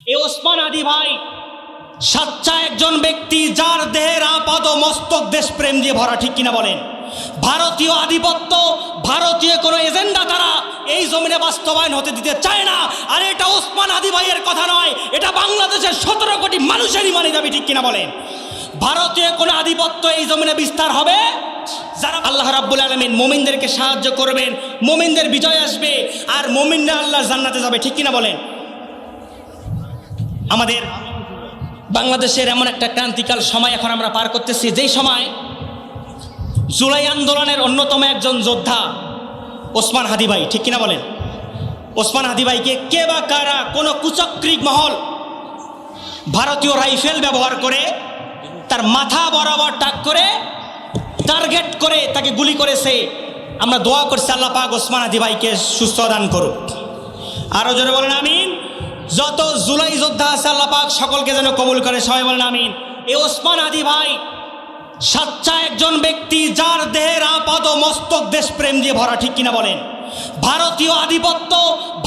এই ওসমান হাদি ভাই সাচ্চা একজন ব্যক্তি, যার দেহের আপাদ মস্তক দেশপ্রেম দিয়ে ভরা, ঠিক কিনা বলেন? ভারতীয় আধিপত্য, ভারতীয় কোনো এজেন্ডা তারা এই জমিনে বাস্তবায়ন হতে দিতে চায় না। আর এটা ওসমান হাদি ভাইয়ের কথা নয়, এটা বাংলাদেশের 17 কোটি মানুষেরই মানে যাবে, ঠিক কিনা বলেন? ভারতীয় কোনো আধিপত্য এই জমিনে বিস্তার হবে, যারা আল্লাহ রাব্বুল আলামিন মুমিনদেরকে সাহায্য করবেন, মুমিনদের বিজয় আসবে, আর মুমিনরা আল্লাহর জান্নাতে যাবে, ঠিক কিনা বলেন? আমাদের বাংলাদেশের এমন একটা ক্রান্তিকাল সময় এখন আমরা পার করতেছি, যেই সময় জুলাই আন্দোলনের অন্যতম একজন যোদ্ধা ওসমান হাদি ভাই, ঠিক কিনা বলেন? ওসমান হাদি ভাইকে কে বা কারা, কোনো কুচক্রিক মহল ভারতীয় রাইফেল ব্যবহার করে তার মাথা বরাবর টাক করে টার্গেট করে তাকে গুলি করেছে। আমরা দোয়া করছি আল্লাহ পাক ওসমান হাদি ভাইকে সুস্থ দান করুক। আরো জোরে বলেন আমিন। যত জুলাই যোদ্ধা আছে আল্লাহ পাক সকলকে যেন কবুল করে, সবাই বলেন আমিন। এই ওসমান হাদি ভাই সাচ্চা একজন ব্যক্তি, যার দেহের আপাদ মস্তক দেশপ্রেম দিয়ে ভরা, ঠিক কিনা বলেন? ভারতীয় আধিপত্য,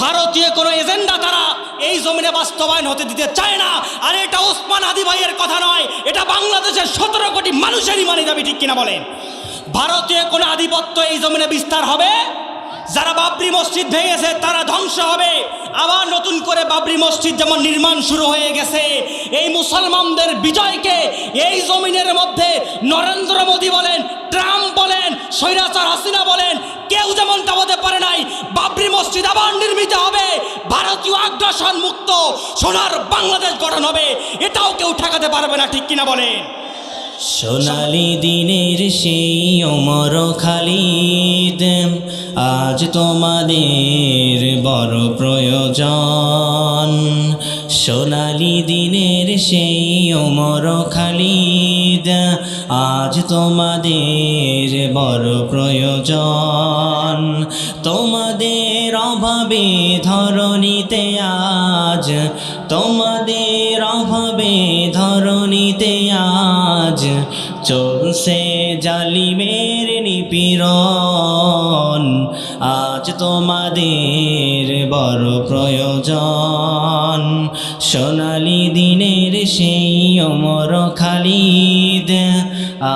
ভারতীয় কোনো এজেন্ডা তারা এই জমিনে বাস্তবায়ন হতে দিতে চায় না। আর এটা ওসমান হাদি ভাইয়ের কথা নয়, এটা বাংলাদেশের 17 কোটি মানুষেরই মানে যাবে, ঠিক কিনা বলেন? ভারতীয় কোনো আধিপত্য এই জমিনে বিস্তার হবে, যারা বাবরি মসজিদ ভেঙেছে তারা ধ্বংস হবে, আবার নতুন করে বাবরি মসজিদ যেমন নির্মাণ শুরু হয়ে গেছে। এই মুসলমানদের বিজয়কে এই জমিনের মধ্যে নরেন্দ্র মোদী বলেন, ট্রাম্প বলেন, স্বৈরাচার হাসিনা বলেন, কেউ যেমন দাবাতে পারে নাই। বাবরি মসজিদ আবার নির্মিত হবে, ভারতীয় আগ্রাসন মুক্ত সোনার বাংলাদেশ গঠন হবে, এটাও কেউ ঠেকাতে পারবে না, ঠিক কিনা বলেন? সোনালি দিনের সেই ওমর খালিদ, আজ তোমাদের বড় প্রয়োজন। সোনালি দিনের সেই ওমর খালিদ, আজ তোমাদের বড় প্রয়োজন। তোমাদের অভাবে ধরণীতে আজ, তোমাদের অভাবে ধরণীতে আজ চলছে জালিমের নিপীড়ন। আজ তোমাদের বড় প্রয়োজন। সোনালি দিনের সেই ওমর খালিদ,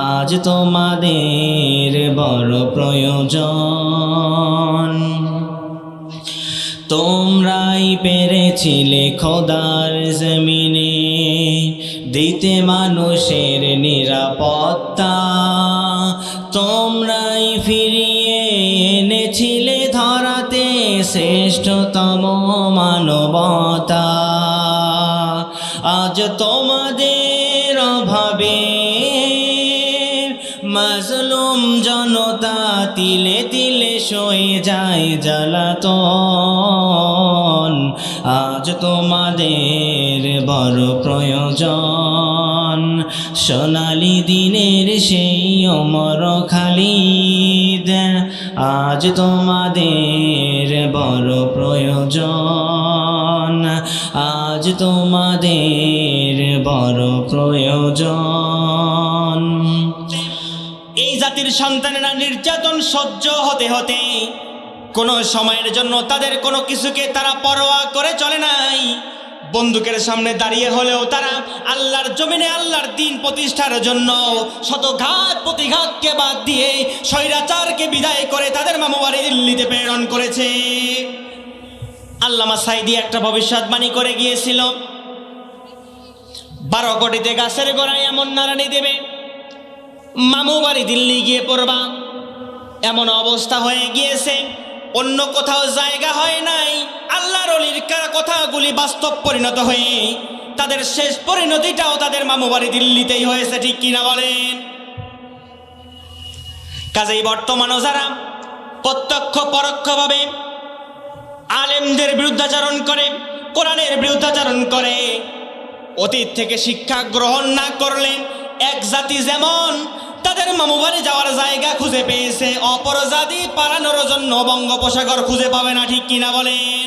আজ তোমাদের বড় প্রয়োজন। তোমরাই পেরেছিলে খোদার জমিনে দিতে মানুষের নিরাপত্তা, তোমরাই ফিরিয়ে এনেছিলে ধরাতে শ্রেষ্ঠতম মানবতা। আজ তোমাদের অভাবে মাজলুম জনতা তিলে তিলে সয়ে যায় জ্বালাতন। আজ তোমাদের বড় প্রয়োজন। সোনালি দিনের সেই ওমর খালিদ, আজ তোমাদের বড় প্রয়োজন। আজ তোমাদের বড় প্রয়োজন। এই জাতির সন্তানেরা নির্যাতন সহ্য হতে হতে কোনো সময়ের জন্য তাদের কোনো কিছুকে তারা পরোয়া করে চলে নাই। বন্দুকের সামনে দাঁড়িয়ে হলেও তারা আল্লাহর জমিনে আল্লাহর দ্বীন প্রতিষ্ঠার জন্য শত ঘাত প্রতিঘাতকে বাদ দিয়ে স্বৈরাচারকে বিদায় করে তাদের মামু বাড়ি দিল্লিতে প্রেরণ করেছে। আল্লামা সাঈদী একটা ভবিষ্যৎবাণী করে গিয়েছিল, 12 কোটিতে গাছের গোড়ায় এমন নারানি দেবে, মামু বাড়ি দিল্লি গিয়ে পড়বা। এমন অবস্থা হয়ে গিয়েছে, অন্য কোথাও জায়গা হয় নাই। আল্লাহর ওলির কথাগুলি বাস্তব পরিণত হয়ে তাদের শেষ পরিণতিটাও তাদের মামু বাড়ি দিল্লিতেই হয়েছে, ঠিক কিনা বলেন? কাজেই বর্তমানও যারা প্রত্যক্ষ পরোক্ষভাবে আলেমদের বিরুদ্ধাচরণ করে, কোরআনের বিরুদ্ধাচরণ করে, অতীত থেকে শিক্ষা গ্রহণ না করলে এক জাতি যেমন তাদের মামু বাড়ি যাওয়ার জায়গা খুঁজে পেয়েছে, অপর জাতি পালানোর জন্য বঙ্গোপসাগর খুঁজে পাবে না, ঠিক কিনা বলেন?